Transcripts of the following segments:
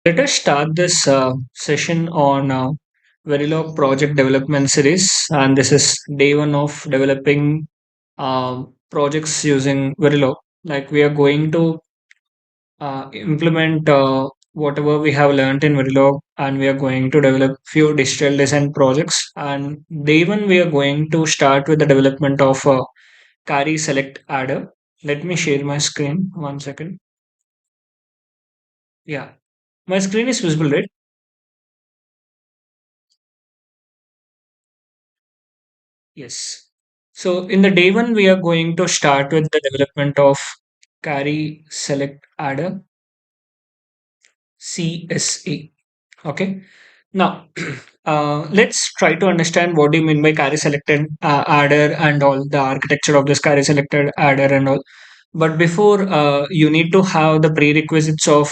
Let us start this session on Verilog Project Development Series, and this is day one of developing projects using Verilog. Like we are going to implement whatever we have learned in Verilog, and we are going to develop few digital design projects. And day one, we are going to start with the development of carry select adder. Let me share my screen. 1 second. Yeah, my screen is visible, right? Yes. So in the day one, we are going to start with the development of carry select adder CSA. Okay. Now, let's try to understand what do you mean by carry selected adder and all the architecture of this carry selected adder and all. But before, you need to have the prerequisites of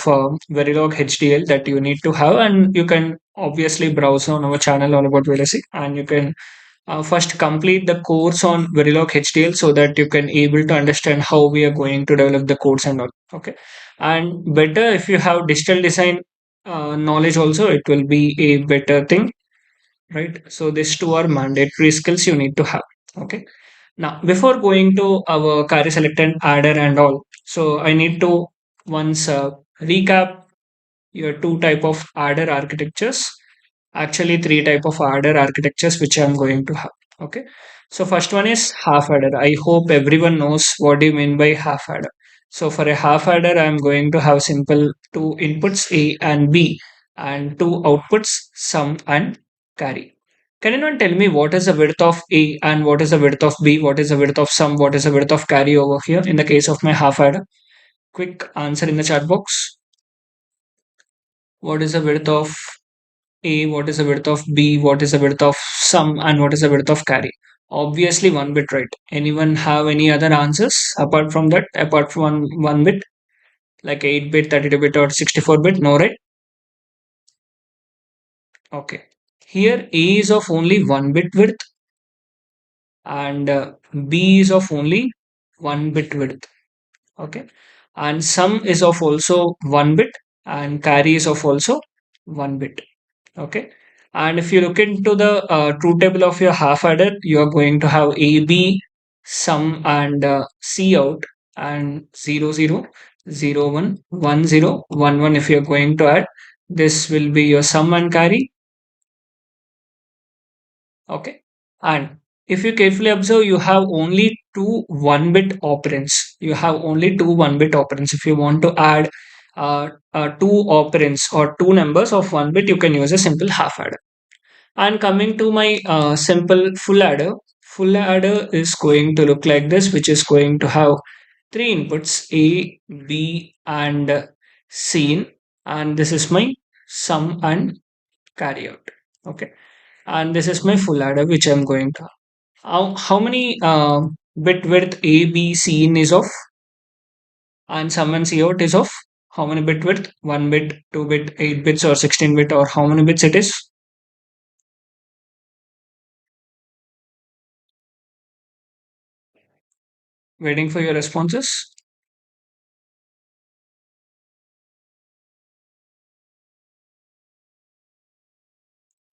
Verilog HDL that you need to have, and you can obviously browse on our channel all about VLSI, and you can first complete the course on Verilog HDL so that you can able to understand how we are going to develop the codes and all. Okay, and better if you have digital design knowledge also, it will be a better thing, right? So these two are mandatory skills you need to have. Okay. Now, before going to our carry selected adder and all, so I need to once recap your two type of adder architectures. Actually, three type of adder architectures which I'm going to have. Okay. So first one is half adder. I hope everyone knows what do you mean by half adder. So for a half adder, I'm going to have simple two inputs A and B and two outputs sum and carry. Can anyone tell me what is the width of A and what is the width of B? What is the width of sum? What is the width of carry over here in the case of my half adder? Quick answer in the chat box. What is the width of A, what is the width of B, what is the width of sum, and what is the width of carry? Obviously, one bit, right? Anyone have any other answers apart from that? Apart from one bit, like 8 bit, 32 bit, or 64 bit? No, right? Okay. Here, A is of only 1 bit width, and B is of only 1 bit width. Okay. And sum is of also 1 bit, and carry is of also 1 bit. Okay. And if you look into the truth table of your half adder, you are going to have A, B, sum, and C out, and 0, 0, 0, 1, 1, 0, 1, 1. If you're going to add, this will be your sum and carry. Okay. And if you carefully observe, you have only two 1 bit operands. You have only two 1 bit operands. If you want to add two operands or two numbers of 1 bit, you can use a simple half adder. And coming to my simple full adder is going to look like this, which is going to have three inputs A, B, and C. And this is my sum and carry out. Okay. And this is my full adder, which I'm going to. How many bit width A, B, C in is of, and sum and C out is of how many bit width? 1 bit, 2 bit, 8 bits, or 16 bit, or how many bits it is? Waiting for your responses.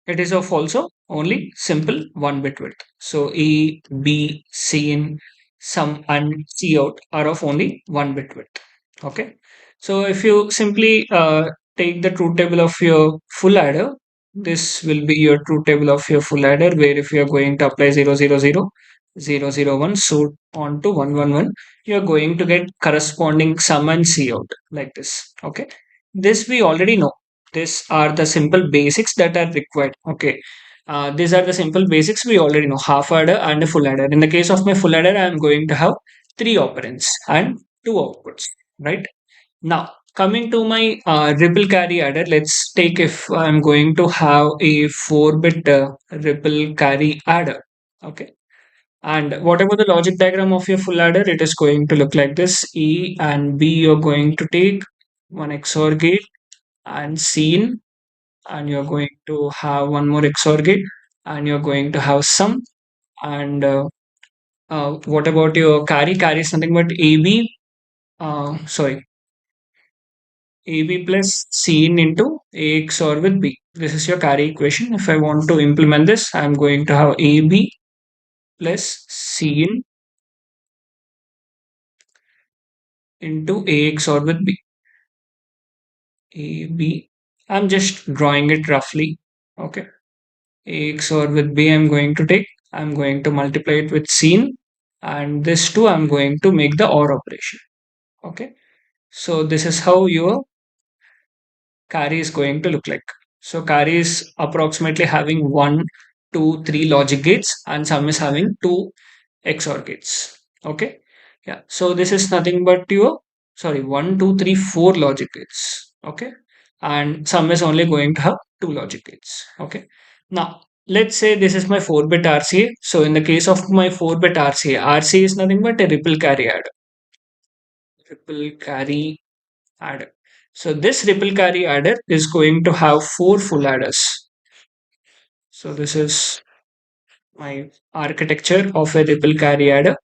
It is of also only simple 1 bit width. So A, B, C in, sum, and C out are of only 1 bit width. Okay. So if you simply take the truth table of your full adder, this will be your truth table of your full adder, where if you are going to apply 0, 0, 0, 0, 0, 0, 1, so on to 1, 1, 1, you are going to get corresponding sum and C out like this. Okay. This we already know. These are the simple basics that are required. Okay. These are the simple basics we already know, half adder and a full adder. In the case of my full adder, I am going to have three operands and two outputs, right? Now, coming to my ripple carry adder, let's take if I'm going to have a 4 bit ripple carry adder. Okay. And whatever the logic diagram of your full adder, it is going to look like this. E and B, you're going to take one XOR gate and C, and you're going to have one more XOR gate, and you're going to have some. And what about your carry? Carry is nothing but AB. Sorry, AB plus Cin into A XOR with B. This is your carry equation. If I want to implement this, I'm going to have AB plus Cin into A XOR with B. AB. I'm just drawing it roughly. Okay. A XOR with B I'm going to take. I'm going to multiply it with Cin, and this two I'm going to make the OR operation. Okay. So this is how your carry is going to look like. So carry is approximately having one, two, three logic gates, and some is having two XOR gates. Okay. Yeah. So this is nothing but your, sorry, one, two, three, four logic gates. Okay. And some is only going to have two logic gates. Okay. Now, let's say this is my 4-bit RCA. So in the case of my 4-bit RCA, RCA is nothing but a ripple carry adder. Ripple carry adder. So this ripple carry adder is going to have four full adders. So this is my architecture of a ripple carry adder.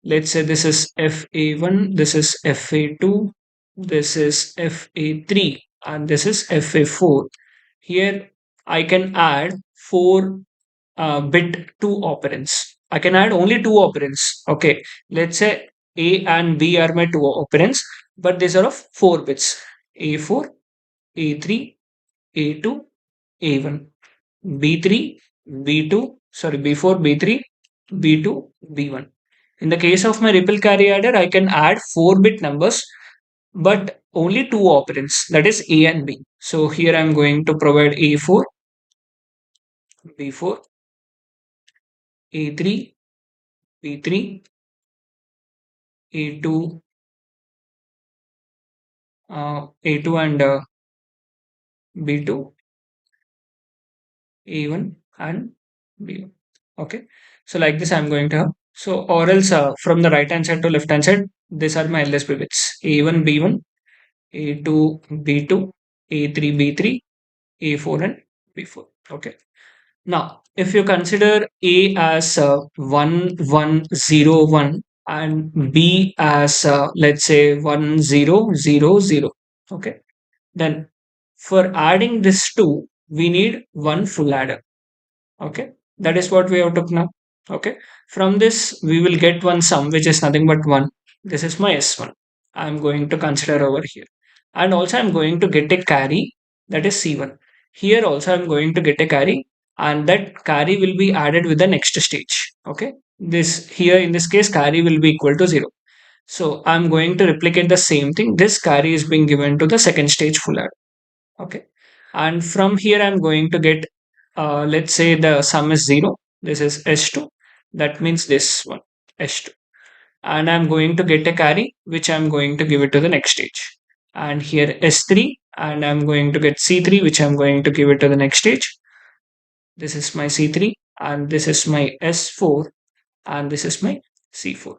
Let's say this is FA1, this is FA2, this is FA3, and this is FA4. Here I can add four bit two operands. I can add only two operands. Okay, let's say A and B are my two operands, but these are of 4 bits. A4, A3, A2, A1, B3, B2, sorry, B4, B3, B2, B1. In the case of my ripple carry adder, I can add 4-bit numbers, but only two operands, that is A and B. So here I'm going to provide A4, B4, A3, B3, A2, A2 and B2, A1 and B1. Okay. So like this I'm going to have. So or else from the right hand side to left hand side, these are my LSB bits. A1, B1, A2, B2, A3, B3, A4 and B4. Okay. Now, if you consider A as 1, 1, 0, 1 and B as let's say 1, 0, 0, 0. Okay. Then for adding this two, we need one full adder. Okay. That is what we have took now. Okay. From this, we will get one sum, which is nothing but 1. This is my S1. I'm going to consider over here. And also I'm going to get a carry, that is C1. Here also I'm going to get a carry, and that carry will be added with the next stage. Okay. This here in this case, carry will be equal to 0. So I'm going to replicate the same thing. This carry is being given to the second stage full add. Okay. And from here I'm going to get, let's say the sum is 0. This is S2. That means this one, S2. And I'm going to get a carry, which I'm going to give it to the next stage. And here S3, and I'm going to get C3, which I'm going to give it to the next stage. This is my C3, and this is my S4, and this is my C4.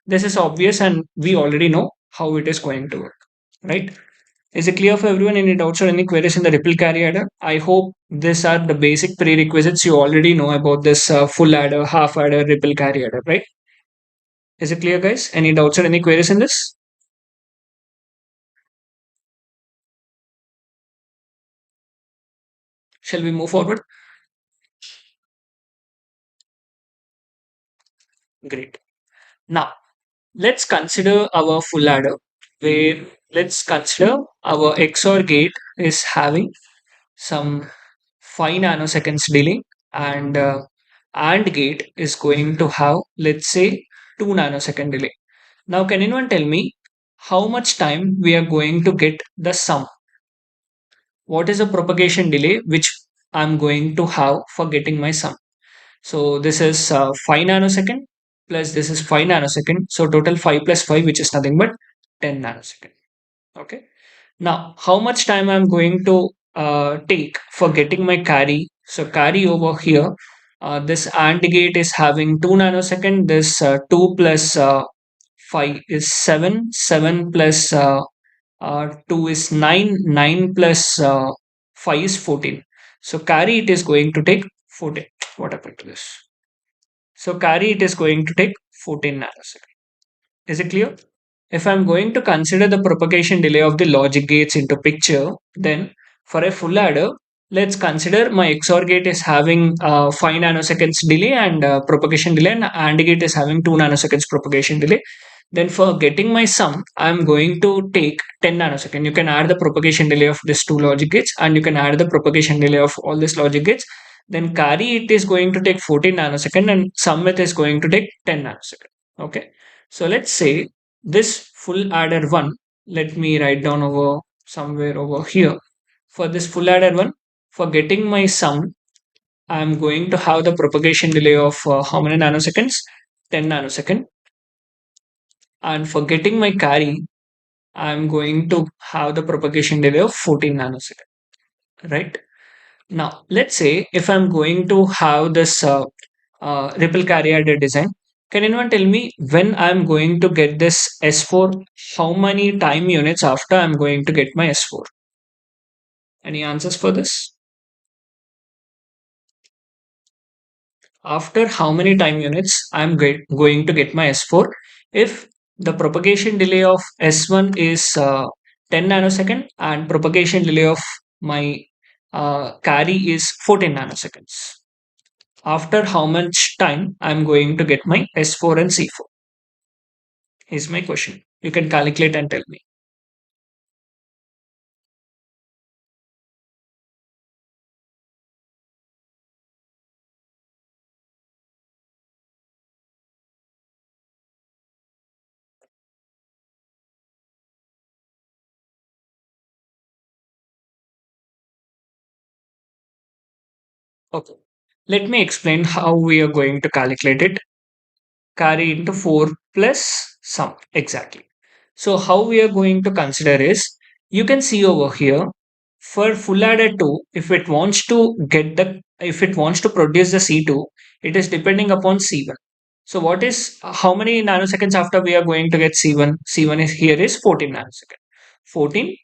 This is obvious, and we already know how it is going to work, right? Is it clear for everyone? Any doubts or any queries in the ripple carry adder? I hope these are the basic prerequisites you already know about this full adder, half adder, ripple carry adder, right? Is it clear, guys? Any doubts or any queries in this? Shall we move forward? Great. Now, let's consider our full adder, where let's consider our XOR gate is having some 5 nanoseconds delay, and AND gate is going to have, let's say, 2 nanosecond delay. Now, can anyone tell me how much time we are going to get the sum? What is the propagation delay which I'm going to have for getting my sum? So this is 5 nanosecond plus this is 5 nanosecond. So total 5 plus 5, which is nothing but 10 nanosecond. Okay. Now, how much time I'm going to take for getting my carry? So carry over here, this AND gate is having 2 nanosecond. This 2 plus 5 is 7. 7 plus 2 is 9. 9 plus 5 is 14. So carry it is going to take 14. What happened to this? So carry it is going to take 14 nanosecond. Is it clear? If I'm going to consider the propagation delay of the logic gates into picture, then for a full adder, let's consider my XOR gate is having 5 nanoseconds delay and propagation delay, and AND gate is having 2 nanoseconds propagation delay. Then for getting my sum, I'm going to take 10 nanosecond. You can add the propagation delay of these two logic gates and you can add the propagation delay of all these logic gates. Then carry it is going to take 14 nanosecond and sum with is going to take 10 nanosecond. Okay. So let's say this full adder one, let me write down over somewhere over here. For this full adder one, for getting my sum, I'm going to have the propagation delay of how many nanoseconds? 10 nanosecond. And for getting my carry, I'm going to have the propagation delay of 14 nanosecond, right? Now, let's say if I'm going to have this ripple carry adder design, can anyone tell me when I'm going to get this S4? How many time units after I'm going to get my S4? Any answers for this? After how many time units going to get my S4? If the propagation delay of S1 is 10 nanosecond and propagation delay of my carry is 14 nanoseconds. After how much time I'm going to get my S4 and C4? Here's my question. You can calculate and tell me. Okay. Let me explain how we are going to calculate it. Carry into 4 plus sum. Exactly. So how we are going to consider is, you can see over here, for full adder 2, if it wants to produce the C2, it is depending upon C1. So what is how many nanoseconds after we are going to get C1? C1 is here is 14 nanosecond. 14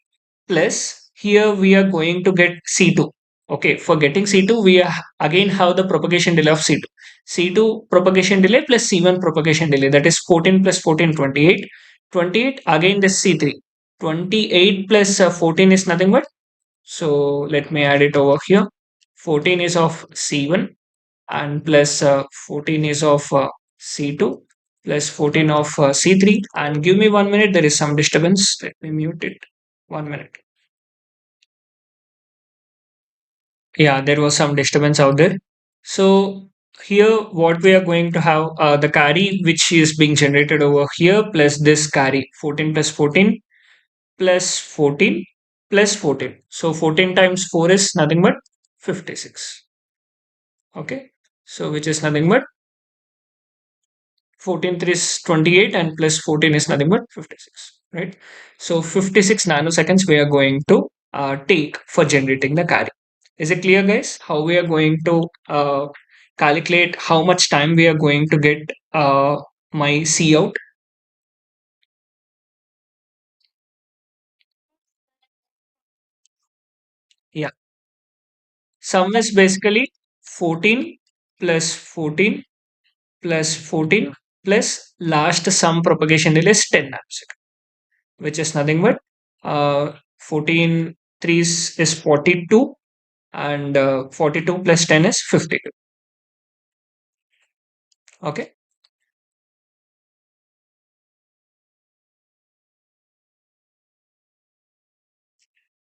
plus here we are going to get C2. Okay, for getting C2, we again have the propagation delay of C2. C2 propagation delay plus C1 propagation delay, that is 14 plus 14, 28. 28 again this C3. 28 plus 14 is nothing but, so let me add it over here. 14 is of C1 and plus 14 is of C2 plus 14 of C3, and give me 1 minute, there is some disturbance. Let me mute it. 1 minute. Yeah, there was some disturbance out there. So here what we are going to have, the carry which is being generated over here plus this carry 14 plus 14 plus 14 plus 14. So 14 times 4 is nothing but 56. Okay. So which is nothing but 14 3 is 28 and plus 14 is nothing but 56, right? So 56 nanoseconds we are going to take for generating the carry. Is it clear, guys, how we are going to calculate how much time we are going to get my C out? Yeah, sum is basically 14 plus 14 plus 14 plus last sum propagation delay is 10 nanoseconds, which is nothing but 14 threes is 42 and 42 plus 10 is 52. Okay.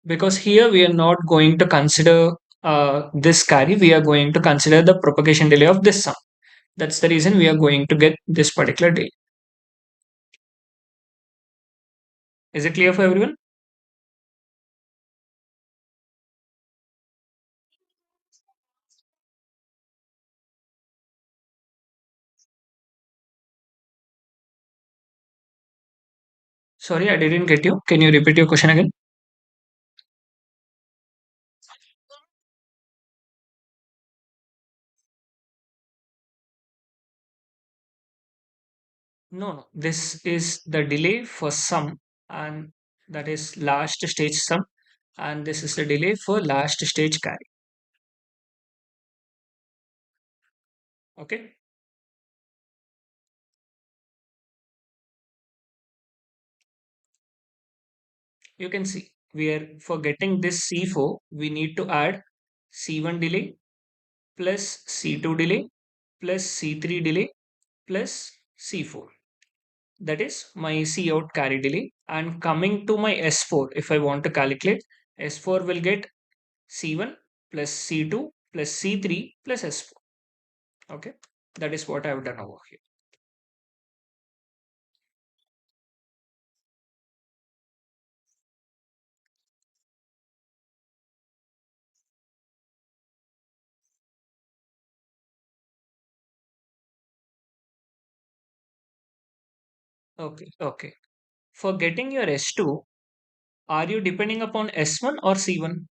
Because here we are not going to consider this carry, we are going to consider the propagation delay of this sum. That's the reason we are going to get this particular delay. Is it clear for everyone? Sorry, I didn't get you. Can you repeat your question again? No, no. This is the delay for sum, and that is last stage sum, and this is the delay for last stage carry. Okay. You can see where for getting this C4, we need to add C1 delay plus C2 delay plus C3 delay plus C4. That is my C out carry delay. And coming to my S4, if I want to calculate, S4 will get C1 plus C2 plus C3 plus S4. Okay, that is what I've done over here. Okay, okay. For getting your S2, are you depending upon S1 or C1?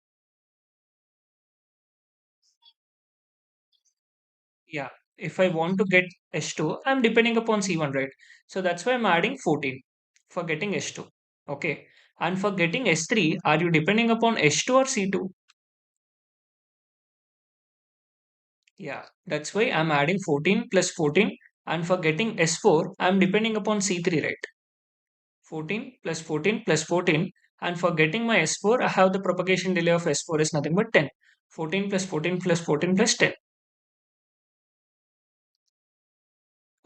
Yeah, if I want to get S2, I'm depending upon C1, right? So that's why I'm adding 14 for getting S2. Okay. And for getting S3, are you depending upon S2 or C2? Yeah, that's why I'm adding 14 plus 14. And for getting S4, I'm depending upon C3, right? 14 plus 14 plus 14. And for getting my S4, I have the propagation delay of S4 is nothing but 10. 14 plus 14 plus 14 plus 10.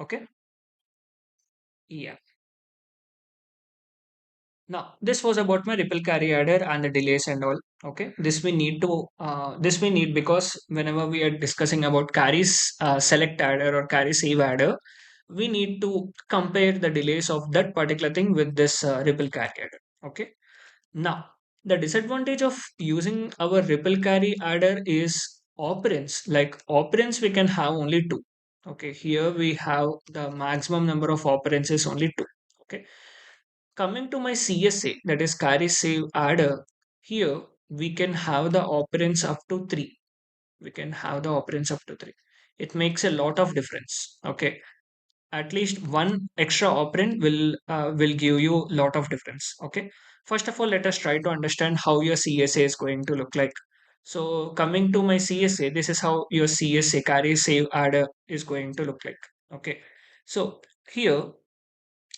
Okay. Yeah. Now, this was about my ripple carry adder and the delays and all. Okay, this we need because whenever we are discussing about carries select adder or carry save adder, we need to compare the delays of that particular thing with this ripple carry adder. Okay, now the disadvantage of using our ripple carry adder is operands. Like operands, we can have only two. Okay, here we have the maximum number of operands is only two. Okay, coming to my CSA, that is carry save adder, here we can have the operands up to 3. We can have the operands up to 3. It makes a lot of difference. Okay. At least one extra operand will give you a lot of difference. Okay. First of all, let us try to understand how your CSA is going to look like. So coming to my CSA, this is how your CSA carry save adder is going to look like. Okay. So here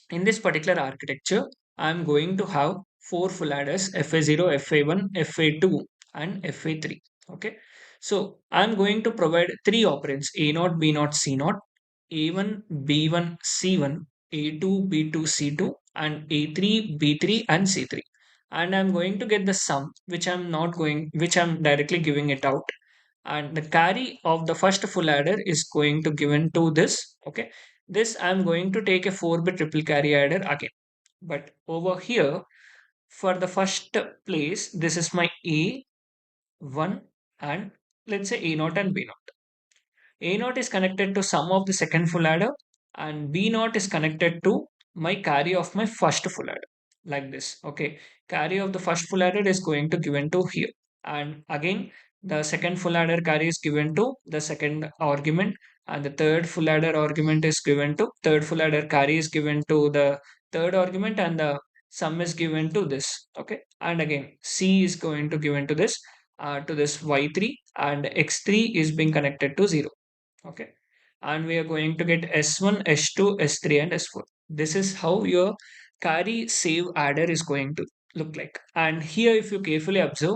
in this particular architecture, I'm going to have four full adders FA0, FA1, FA2, and FA3. Okay. So I'm going to provide three operands A0, B0, C0, A1, B1, C1, A2, B2, C2, and A3, B3, and C3. And I'm going to get the sum, which I'm directly giving it out, and the carry of the first full adder is going to given to this. Okay, this I'm going to take a 4-bit triple carry adder again, but over here for the first place this is my A1, and let's say A 0 and B 0. A naught is connected to sum of the second full adder, and B naught is connected to my carry of my first full adder, like this. Okay, carry of the first full adder is going to given to here, and again the second full adder carry is given to the second argument, and the third full adder argument is given to third full adder carry is given to the third argument, and the sum is given to this. Okay, and again C is going to given to this y3, and x3 is being connected to 0. Okay, and we are going to get S1, S2, S3, and S4. This is how your carry save adder is going to look like. And here if you carefully observe,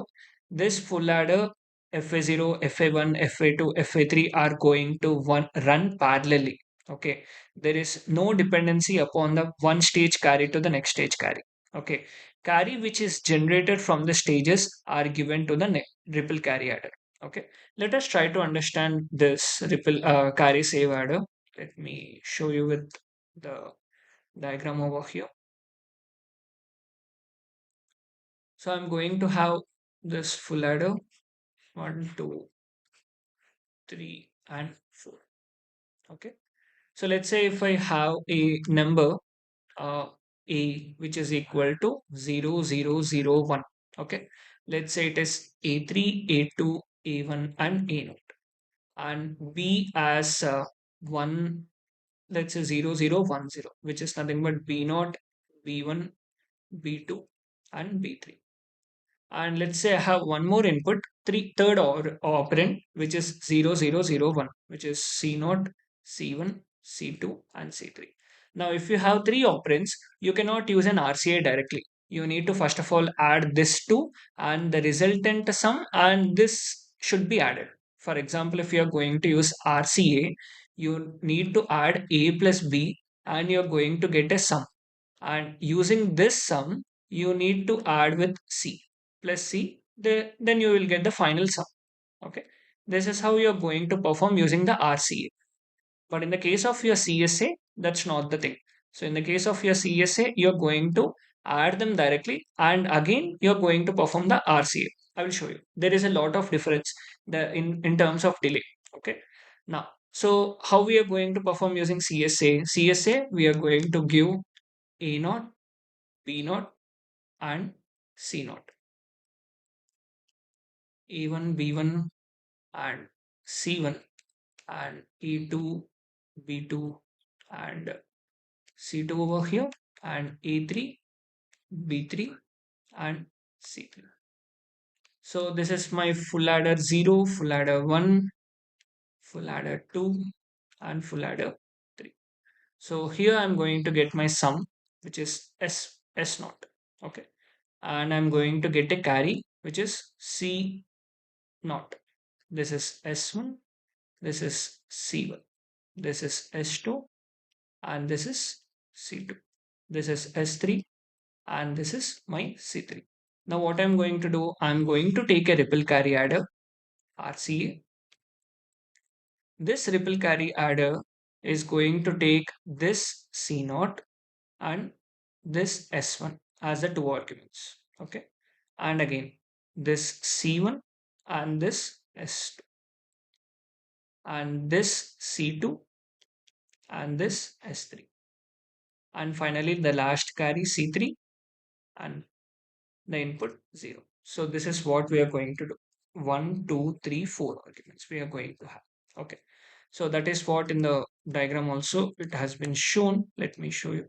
this full adder FA0, FA1, FA2, FA3 are going to run parallelly. Okay, there is no dependency upon the one stage carry to the next stage carry. Okay, carry which is generated from the stages are given to the ripple carry adder. Okay, let us try to understand this ripple carry save adder. Let me show you with the diagram over here. So I'm going to have this full adder 1, 2, 3, and 4. Okay. So let's say if I have a number uh, a which is equal to 0, 0, 0, 1. Okay. Let's say it is A3, A2, A1, and A0, and B as 1, let's say 0, 0, 1, 0, which is nothing but B0, B1, B2, and B3. And let's say I have one more input, third operand, which is 0, 0, 0, 1, which is C0, C1, C2, and C3. Now, if you have three operands, you cannot use an RCA directly. you need to first of all add this two and the resultant sum, and this should be added. For example, if you are going to use RCA, you need to add A plus B and you're going to get a sum. And using this sum, you need to add with C plus C, then you will get the final sum. Okay. This is how you're going to perform using the RCA. But in the case of your CSA, that's not the thing. So in the case of your CSA, you're going to add them directly and again you're going to perform the RCA. I will show you. There is a lot of difference in terms of delay. Okay. Now, so how we are going to perform using CSA? CSA, we are going to give A naught, B naught, and C naught. A1, B1, and C1, and E2, B2, and C2 over here, and A3, B3, and C3. So this is my full adder 0, full adder 1, full adder 2, and full adder 3. So here I'm going to get my sum, which is S naught. Okay. And I'm going to get a carry, which is C naught. This is S1, this is C1, this is S2, and this is C2. This is S3, and this is my C3. Now what I'm going to do, I'm going to take a ripple carry adder, RCA. This ripple carry adder is going to take this C naught and this S1 as the two arguments. Okay. And again, this C1 and this S2 and this C2 and this S3. And finally, the last carry C3 and the input 0. So this is what we are going to do. 1, 2, 3, 4 arguments we are going to have. Okay. So that is what in the diagram also it has been shown. Let me show you.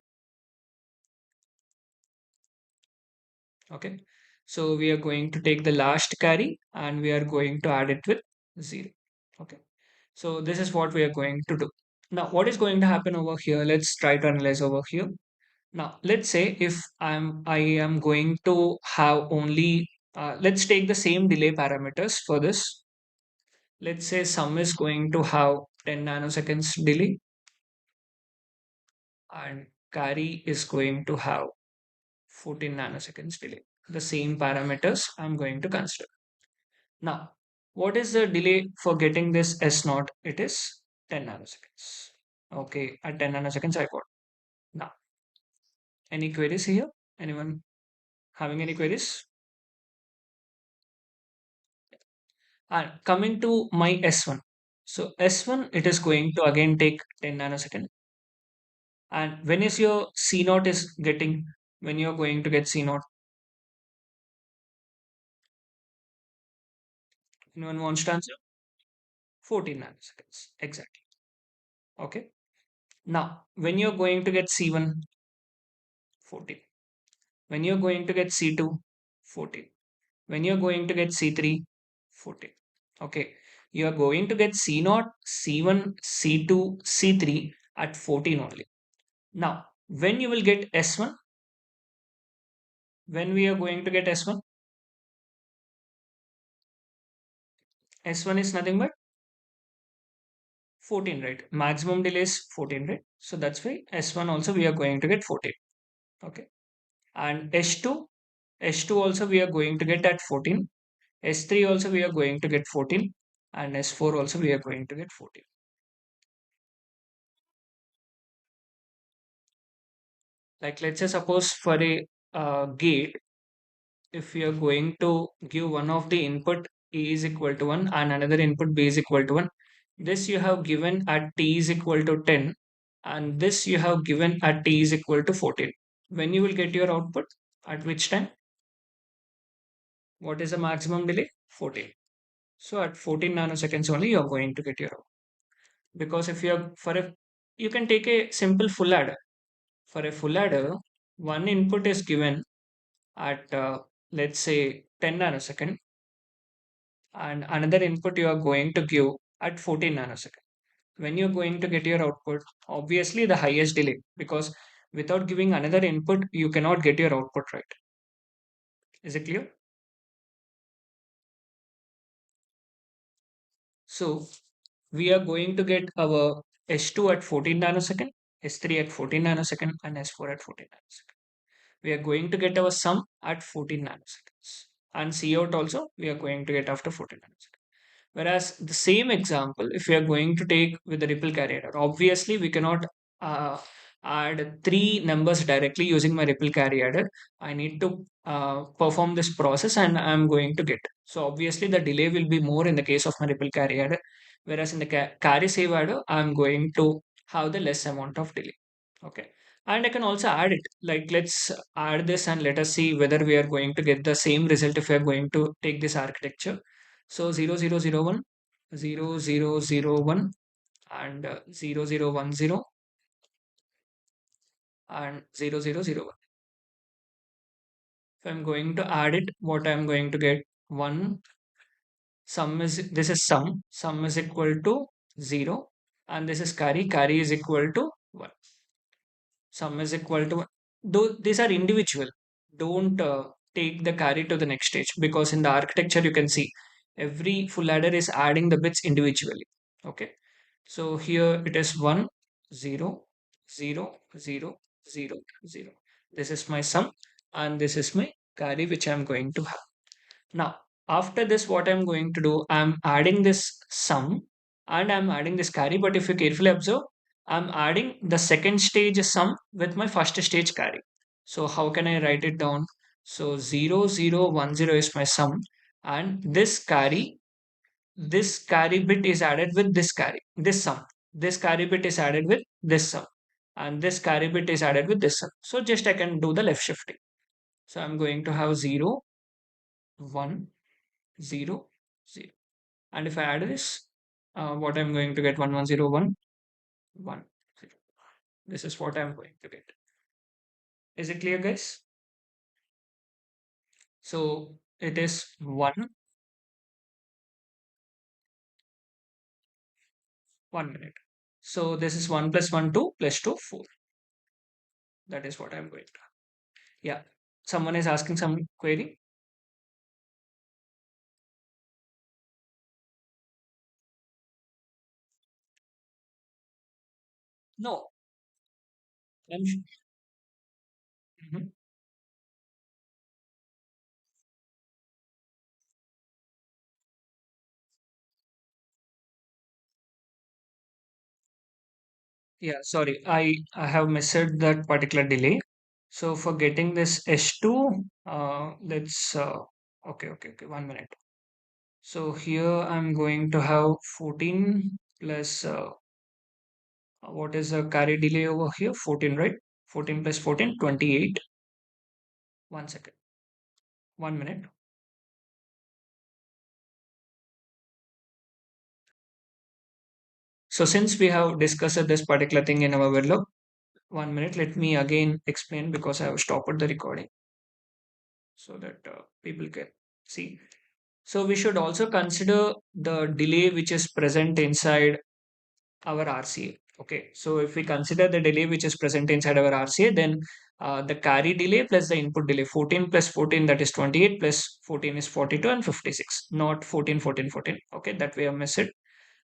Okay. So we are going to take the last carry and we are going to add it with 0. Okay. So this is what we are going to do. Now what is going to happen over here? Let's try to analyze over here. Now, let's say if I am going to have only, let's take the same delay parameters for this. Let's say sum is going to have 10 nanoseconds delay and carry is going to have 14 nanoseconds delay. The same parameters I'm going to consider. Now, what is the delay for getting this S naught? It is 10 nanoseconds. Okay, at 10 nanoseconds I got. Now, any queries here? Anyone having any queries? And coming to my S1. So S1, it is going to again take 10 nanosecond. And when is your C naught is getting, when you're going to get C naught? Anyone wants to answer? 14 nanoseconds. Exactly. Okay. Now, when you're going to get C1, 14. When you're going to get C2, 14. When you're going to get C3, 14. Okay. You are going to get C naught, C1, C2, C3 at 14 only. Now, when you will get S1, when we are going to get S1, S1 is nothing but 14, right? Maximum delay is 14, right? So that's why S1 also we are going to get 14. Okay. And S2 also we are going to get at 14. S3 also we are going to get 14. And S4 also we are going to get 14. Like let's say suppose for a gate, if we are going to give one of the input A is equal to 1 and another input B is equal to 1, this you have given at t is equal to 10 and this you have given at t is equal to 14. When you will get your output? At which time? What is the maximum delay? 14. So at 14 nanoseconds only you are going to get your output. Because if you are for a, you can take a simple full adder. For a full adder, one input is given at let's say 10 nanosecond and another input you are going to give at 14 nanosecond. When you're going to get your output, obviously the highest delay, because without giving another input, you cannot get your output, right? Is it clear? So we are going to get our S2 at 14 nanosecond, S3 at 14 nanosecond, and S4 at 14 nanosecond. We are going to get our sum at 14 nanoseconds. And C out also, we are going to get after 14 nanoseconds. Whereas the same example, if we are going to take with the ripple carry adder, obviously we cannot uh, add three numbers directly using my ripple carry adder. I need to perform this process and I'm going to get. So obviously the delay will be more in the case of my ripple carry adder, whereas in the carry save adder, I'm going to have the less amount of delay. Okay. And I can also add it. Like let's add this and let us see whether we are going to get the same result if we are going to take this architecture. So 0001, 0001 and 0010 and 0001. If I'm going to add it, what I'm going to get 1 sum is this is sum is equal to 0 and this is carry is equal to 1. Sum is equal to 1. Though these are individual, don't take the carry to the next stage because in the architecture you can see every full adder is adding the bits individually. Okay. So here it is 1, 0, 0, 0, 0, 0. This is my sum and this is my carry which I'm going to have. Now, after this, what I'm going to do, I'm adding this sum and I'm adding this carry. But if you carefully observe, I'm adding the second stage sum with my first stage carry. So how can I write it down? So 0010 is my sum and this carry bit is added with this sum. This carry bit is added with this sum and this carry bit is added with this sum. So just I can do the left shifting. So I'm going to have 0, 1, 0, 0. And if I add this, what I'm going to get 1101, 1, 0. This is what I'm going to get. Is it clear, guys? So it is 1 minute. So this is 1 plus 1, 2 plus 2, 4. That is what I'm going to. Yeah. Someone is asking some query. No. I'm, Mhm. Yeah, sorry. I have missed that particular delay. So for getting this S2, let's, okay, 1 minute. So here I'm going to have 14 plus what is the carry delay over here? 14, right? 14 plus 14, 28. 1 second. 1 minute. So since we have discussed this particular thing in our Verilog, 1 minute, let me again explain because I have stopped the recording so that people can see. So we should also consider the delay which is present inside our RCA. Okay, so if we consider the delay which is present inside our RCA, then the carry delay plus the input delay 14 plus 14 that is 28 plus 14 is 42 and 56, not 14, 14, 14. Okay, that we have missed it.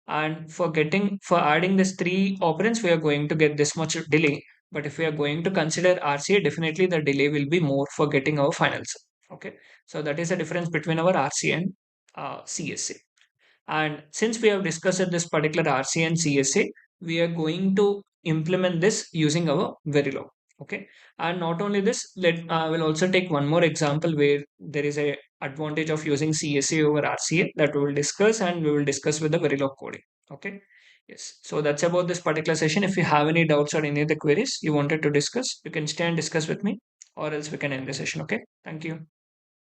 And for adding this three operands, we are going to get this much delay. But if we are going to consider RCA, definitely the delay will be more for getting our final sum. Okay, so that is the difference between our RCA and CSA. And since we have discussed this particular RC and CSA, we are going to implement this using our Verilog. Okay. And not only this, I will also take one more example where there is a advantage of using CSA over RCA that we will discuss and we will discuss with the Verilog coding. Okay. Yes. So that's about this particular session. If you have any doubts or any other queries you wanted to discuss, you can stay and discuss with me or else we can end the session. Okay. Thank you.